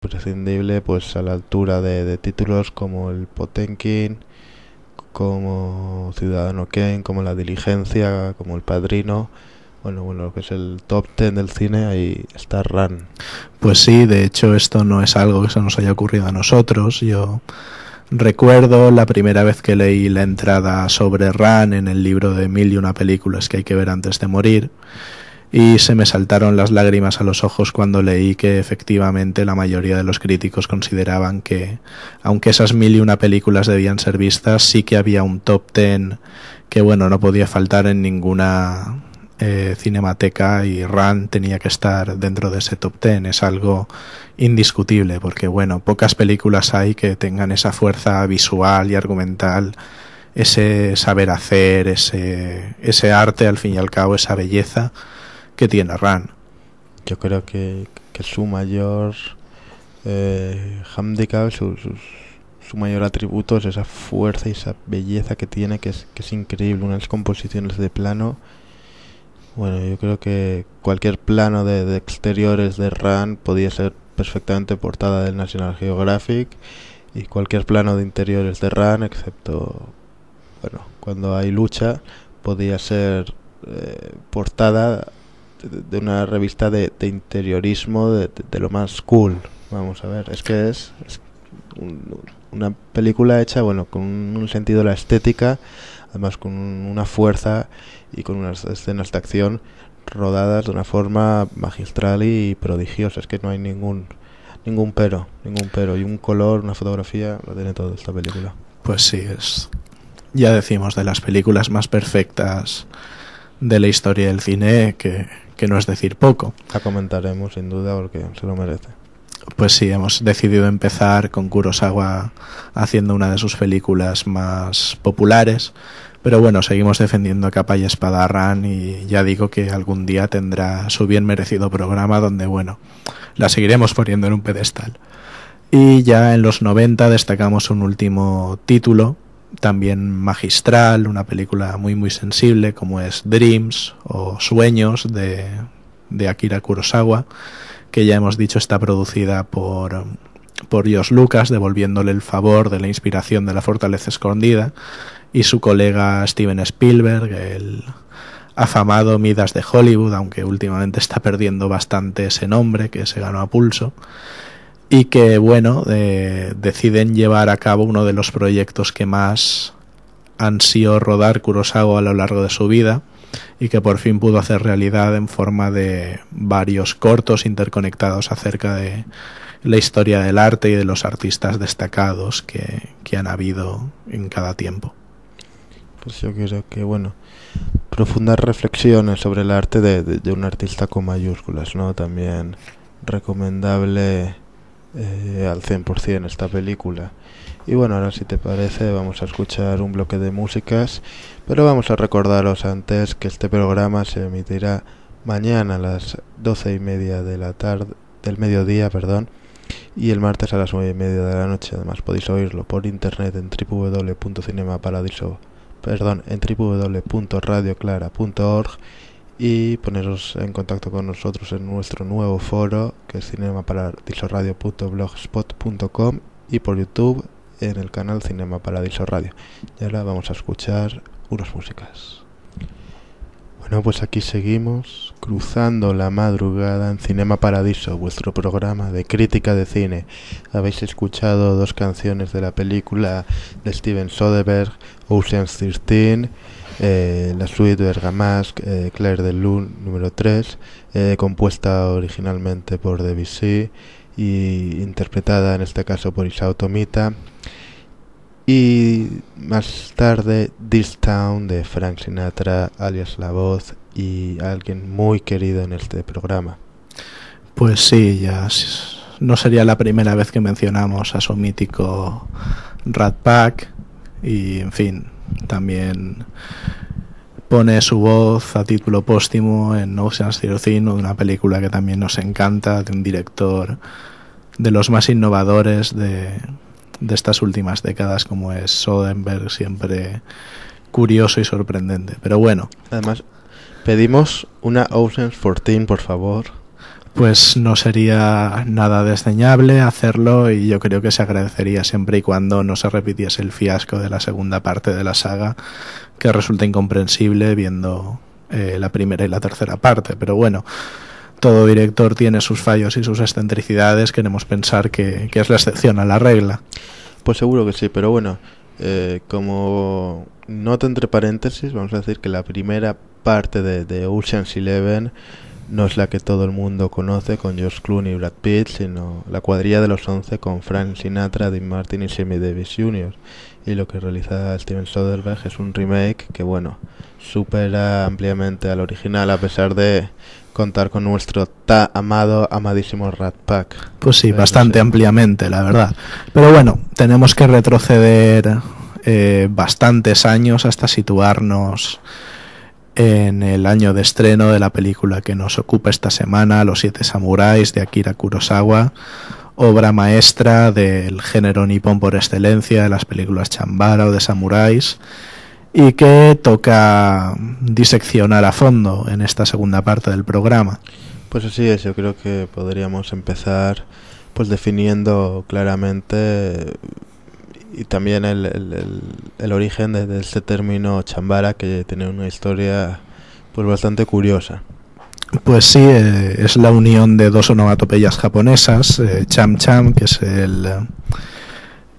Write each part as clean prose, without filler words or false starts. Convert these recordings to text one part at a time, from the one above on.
imprescindible, pues a la altura de títulos como el Potemkin, como Ciudadano Kane, como La Diligencia, como El Padrino. Bueno, lo que es el top 10 del cine, ahí está Ran. Pues sí, de hecho esto no es algo que se nos haya ocurrido a nosotros. Yo recuerdo la primera vez que leí la entrada sobre Ran en el libro de 1001 películas que hay que ver antes de morir, y se me saltaron las lágrimas a los ojos cuando leí que efectivamente la mayoría de los críticos consideraban que, aunque esas 1001 películas debían ser vistas, sí que había un top 10 que, bueno, no podía faltar en ninguna cinemateca, y Ran tenía que estar dentro de ese top 10. Es algo indiscutible, porque bueno, pocas películas hay que tengan esa fuerza visual y argumental, ese saber hacer, ese arte, al fin y al cabo, esa belleza que tiene Ran. Yo creo que su mayor handicap, su mayor atributo es esa fuerza y esa belleza que tiene, que es increíble. Unas composiciones de plano. Bueno, yo creo que cualquier plano de exteriores de Ran podía ser perfectamente portada del National Geographic, y cualquier plano de interiores de Ran, excepto, bueno, cuando hay lucha, podía ser portada de una revista de interiorismo de lo más cool. Vamos a ver, es que es una película hecha, bueno, con un sentido de la estética, además con una fuerza y con unas escenas de acción rodadas de una forma magistral y prodigiosa. Es que no hay ningún pero, y un color, una fotografía, lo tiene todo esta película. Pues sí, es, ya decimos, de las películas más perfectas de la historia del cine, que no es decir poco. La comentaremos sin duda porque se lo merece. Pues sí, hemos decidido empezar con Kurosawa haciendo una de sus películas más populares, pero bueno, seguimos defendiendo a capa y espada a Ran, y ya digo que algún día tendrá su bien merecido programa donde, bueno, la seguiremos poniendo en un pedestal. Y ya en los 90 destacamos un último título, también magistral, una película muy muy sensible, como es Dreams o Sueños de Akira Kurosawa, que ya hemos dicho está producida por George Lucas, devolviéndole el favor de la inspiración de La Fortaleza Escondida, y su colega Steven Spielberg, el afamado Midas de Hollywood, aunque últimamente está perdiendo bastante ese nombre que se ganó a pulso, y que bueno, deciden llevar a cabo uno de los proyectos que más ansió rodar Kurosawa a lo largo de su vida, y que por fin pudo hacer realidad en forma de varios cortos interconectados acerca de la historia del arte y de los artistas destacados que han habido en cada tiempo. Pues yo creo que, bueno, profundas reflexiones sobre el arte de un artista con mayúsculas, ¿no? También recomendable al 100% esta película. Y bueno, ahora si te parece vamos a escuchar un bloque de músicas, pero vamos a recordaros antes que este programa se emitirá mañana a las 12:30 de la tarde, del mediodía, y el martes a las 9:30 de la noche. Además podéis oírlo por internet en www.radioclara.org, y poneros en contacto con nosotros en nuestro nuevo foro, que es cinemaparadisoradio.blogspot.com, y por YouTube en el canal Cinema Paradiso Radio. Y ahora vamos a escuchar unas músicas. Bueno, pues aquí seguimos cruzando la madrugada en Cinema Paradiso, vuestro programa de crítica de cine. Habéis escuchado dos canciones de la película de Steven Soderbergh, Ocean's 13, la suite Bergamasque, Clair de Lune número 3, compuesta originalmente por Debussy y interpretada en este caso por Isao Tomita, y más tarde This Town de Frank Sinatra, alias La Voz, y alguien muy querido en este programa. Pues sí, ya no sería la primera vez que mencionamos a su mítico Rat Pack, y en fin, también pone su voz a título póstumo en Ocean's 13, una película que también nos encanta, de un director de los más innovadores de estas últimas décadas, como es Soderbergh, siempre curioso y sorprendente. Pero bueno, además pedimos una Ocean's 14, por favor. Pues no sería nada desdeñable hacerlo, y yo creo que se agradecería siempre y cuando no se repitiese el fiasco de la segunda parte de la saga, que resulta incomprensible viendo la primera y la tercera parte. Pero bueno, todo director tiene sus fallos y sus excentricidades. Queremos pensar que es la excepción a la regla. Pues seguro que sí, pero bueno, como nota entre paréntesis, vamos a decir que la primera parte de Ocean's 11 no es la que todo el mundo conoce con George Clooney y Brad Pitt, sino la cuadrilla de los 11 con Frank Sinatra, Dean Martin y Sammy Davis Jr. Y lo que realiza Steven Soderbergh es un remake que, bueno, supera ampliamente al original, a pesar de contar con nuestro amadísimo Rat Pack. Pues sí, bastante ampliamente, la verdad. Pero bueno, tenemos que retroceder bastantes años hasta situarnos en el año de estreno de la película que nos ocupa esta semana, Los Siete Samuráis, de Akira Kurosawa, obra maestra del género nipón por excelencia, de las películas chambara o de samuráis, y que toca diseccionar a fondo en esta segunda parte del programa. Pues así es, yo creo que podríamos empezar pues definiendo claramente y también el origen de este término chambara, que tiene una historia pues bastante curiosa. Pues sí, es la unión de dos onomatopeyas japonesas, cham cham, que es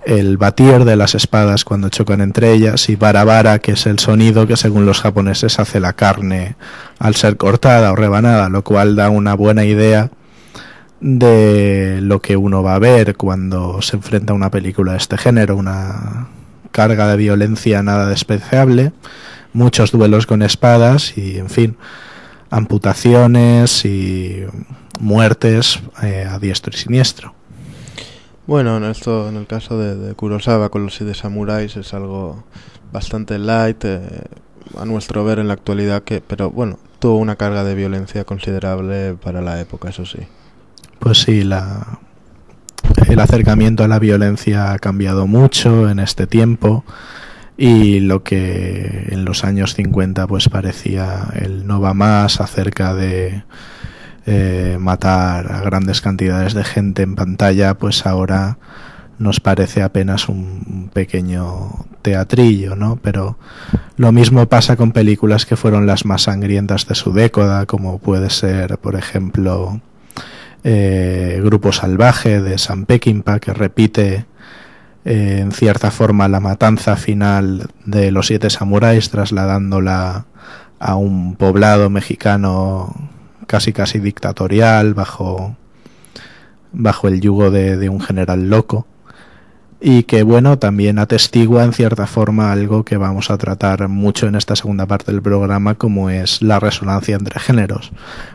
el batir de las espadas cuando chocan entre ellas, y bara bara, que es el sonido que según los japoneses hace la carne al ser cortada o rebanada, lo cual da una buena idea de lo que uno va a ver cuando se enfrenta a una película de este género: una carga de violencia nada despreciable, muchos duelos con espadas y, en fin, amputaciones y muertes a diestro y siniestro. Bueno, en el caso de Kurosawa con Los Siete Samuráis es algo bastante light, a nuestro ver en la actualidad, pero bueno, tuvo una carga de violencia considerable para la época, eso sí. Pues sí, el acercamiento a la violencia ha cambiado mucho en este tiempo, y lo que en los años 50 pues parecía el no va más acerca de matar a grandes cantidades de gente en pantalla, pues ahora nos parece apenas un pequeño teatrillo, ¿no? Pero lo mismo pasa con películas que fueron las más sangrientas de su década, como puede ser, por ejemplo, Grupo Salvaje de Sam Peckinpah, que repite en cierta forma la matanza final de Los Siete Samuráis, trasladándola a un poblado mexicano casi dictatorial, bajo el yugo de un general loco, y que, bueno, también atestigua en cierta forma algo que vamos a tratar mucho en esta segunda parte del programa, como es la resonancia entre géneros.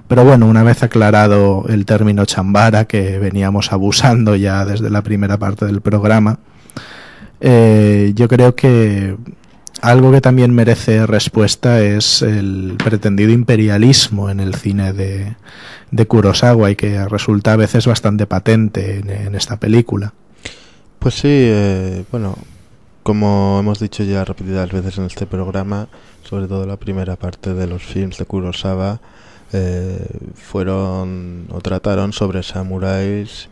Pero bueno, una vez aclarado el término chambara, que veníamos abusando ya desde la primera parte del programa, yo creo que algo que también merece respuesta es el pretendido imperialismo en el cine de Kurosawa, y que resulta a veces bastante patente en esta película. Pues sí, bueno, como hemos dicho ya repetidas veces en este programa, sobre todo la primera parte de los films de Kurosawa fueron o trataron sobre samuráis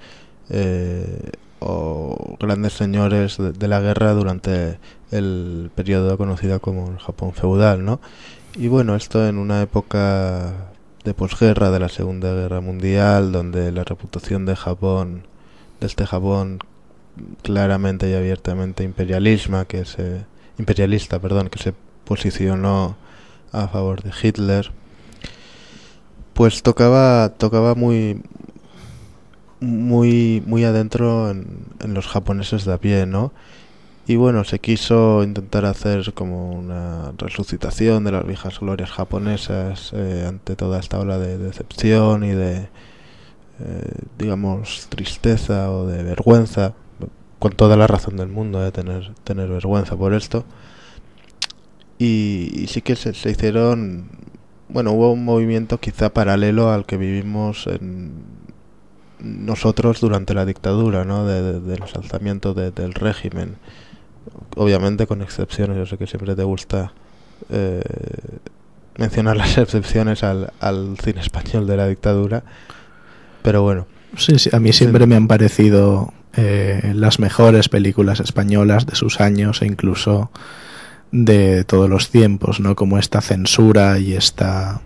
o grandes señores de la guerra durante el periodo conocido como el Japón feudal, ¿no? Y bueno, esto en una época de posguerra de la Segunda Guerra Mundial, donde la reputación de este Japón claramente y abiertamente imperialista, que se posicionó a favor de Hitler, pues tocaba muy adentro en los japoneses de a pie, ¿no? Y bueno, se quiso intentar hacer como una resucitación de las viejas glorias japonesas ante toda esta ola de decepción y de digamos tristeza o de vergüenza, con toda la razón del mundo de tener vergüenza por esto. Y sí que se hicieron, bueno, hubo un movimiento quizá paralelo al que vivimos nosotros durante la dictadura, ¿no? Del alzamiento del régimen, obviamente con excepciones. Yo sé que siempre te gusta mencionar las excepciones al cine español de la dictadura, pero bueno. Sí, a mí siempre me han parecido las mejores películas españolas de sus años e incluso de todos los tiempos, ¿no? Como esta censura y esta,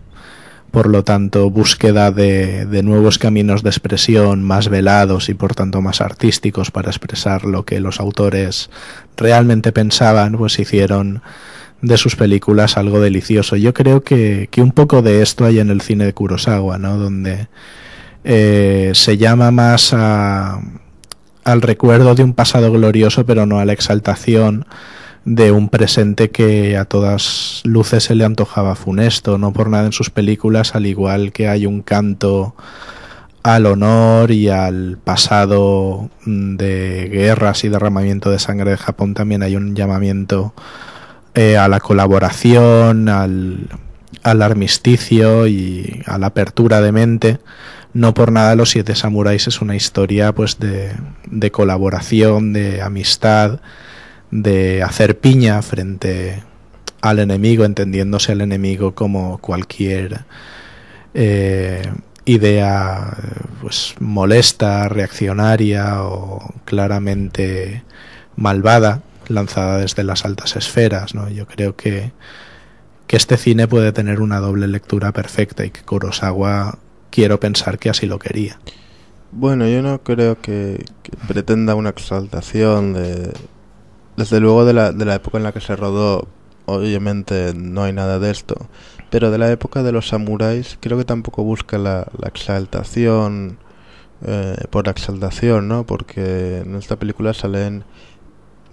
por lo tanto, búsqueda de nuevos caminos de expresión más velados y por tanto más artísticos para expresar lo que los autores realmente pensaban, pues hicieron de sus películas algo delicioso. Yo creo que un poco de esto hay en el cine de Kurosawa, ¿no? Donde se llama más al recuerdo de un pasado glorioso, pero no a la exaltación de un presente que a todas luces se le antojaba funesto. No por nada en sus películas, al igual que hay un canto al honor y al pasado de guerras y derramamiento de sangre de Japón, también hay un llamamiento a la colaboración, al armisticio y a la apertura de mente. No por nada Los Siete Samuráis es una historia pues de colaboración, de amistad, de hacer piña frente al enemigo, entendiéndose al enemigo como cualquier idea pues molesta, reaccionaria o claramente malvada, lanzada desde las altas esferas, ¿no? Yo creo que este cine puede tener una doble lectura perfecta y que Kurosawa, quiero pensar que así lo quería. Bueno, yo no creo que pretenda una exaltación desde luego de la época en la que se rodó. Obviamente no hay nada de esto, pero de la época de los samuráis creo que tampoco busca la exaltación por la exaltación, ¿no? Porque en esta película salen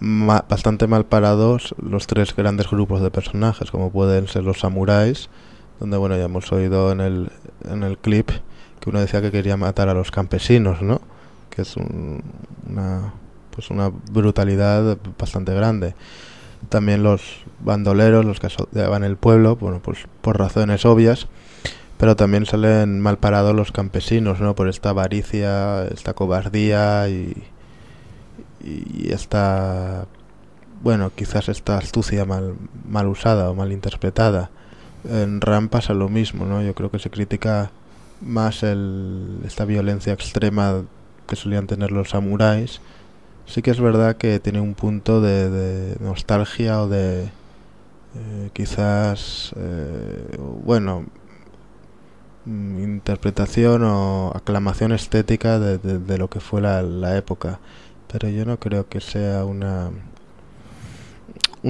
bastante mal parados los tres grandes grupos de personajes, como pueden ser los samuráis, donde bueno, ya hemos oído en el clip que uno decía que quería matar a los campesinos, ¿no? Que es una brutalidad bastante grande. También los bandoleros, los que asediaban el pueblo, bueno, pues por razones obvias, pero también salen mal parados los campesinos, ¿no? Por esta avaricia, esta cobardía y esta, bueno, quizás esta astucia mal usada o mal interpretada. En Ran pasa lo mismo, ¿no? Yo creo que se critica más esta violencia extrema que solían tener los samuráis. Sí que es verdad que tiene un punto de nostalgia o de quizás bueno, interpretación o aclamación estética de lo que fue la época, pero yo no creo que sea una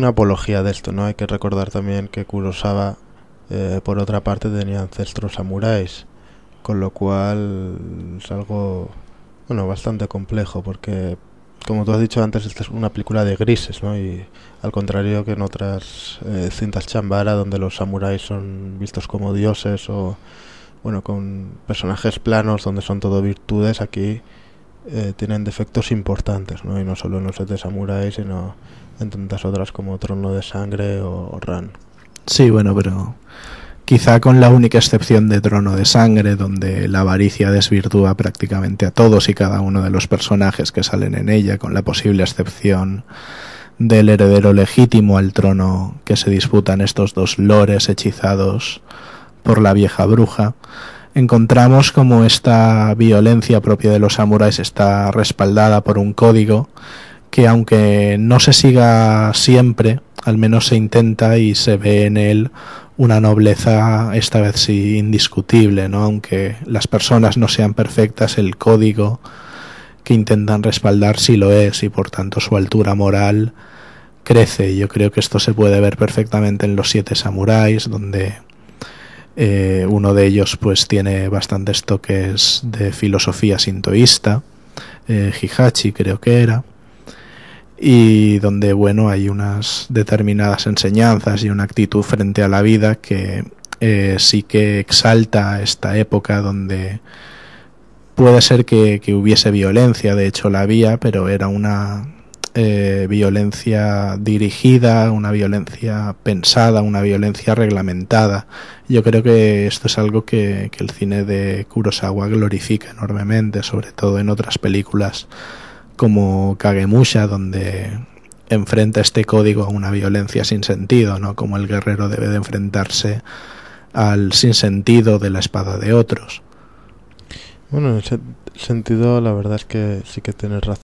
apología de esto, ¿no? Hay que recordar también que Kurosawa por otra parte tenía ancestros samuráis, con lo cual es algo, bueno, bastante complejo, porque como tú has dicho antes, esta es una película de grises, ¿no? Y al contrario que en otras cintas chambara, donde los samuráis son vistos como dioses o, bueno, con personajes planos donde son todo virtudes, aquí tienen defectos importantes, ¿no? Y no solo en los Siete Samuráis, sino en tantas otras como Trono de Sangre o Ran. Sí, bueno, pero quizá con la única excepción de Trono de Sangre, donde la avaricia desvirtúa prácticamente a todos y cada uno de los personajes que salen en ella, con la posible excepción del heredero legítimo al trono que se disputan estos dos lores hechizados por la vieja bruja, encontramos como esta violencia propia de los samuráis está respaldada por un código que, aunque no se siga siempre, al menos se intenta y se ve en él una nobleza, esta vez sí indiscutible, ¿no? Aunque las personas no sean perfectas, el código que intentan respaldar sí lo es, y por tanto su altura moral crece. Yo creo que esto se puede ver perfectamente en Los Siete Samuráis, donde uno de ellos pues tiene bastantes toques de filosofía sintoísta, Hihachi creo que era, y donde bueno, hay unas determinadas enseñanzas y una actitud frente a la vida que sí que exalta esta época, donde puede ser que hubiese violencia, de hecho la había, pero era una violencia dirigida, una violencia pensada, una violencia reglamentada. Yo creo que esto es algo que el cine de Kurosawa glorifica enormemente, sobre todo en otras películas como Kagemusha, donde enfrenta este código a una violencia sin sentido, ¿no? Como el guerrero debe de enfrentarse al sinsentido de la espada de otros. Bueno, en ese sentido, la verdad es que sí que tienes razón.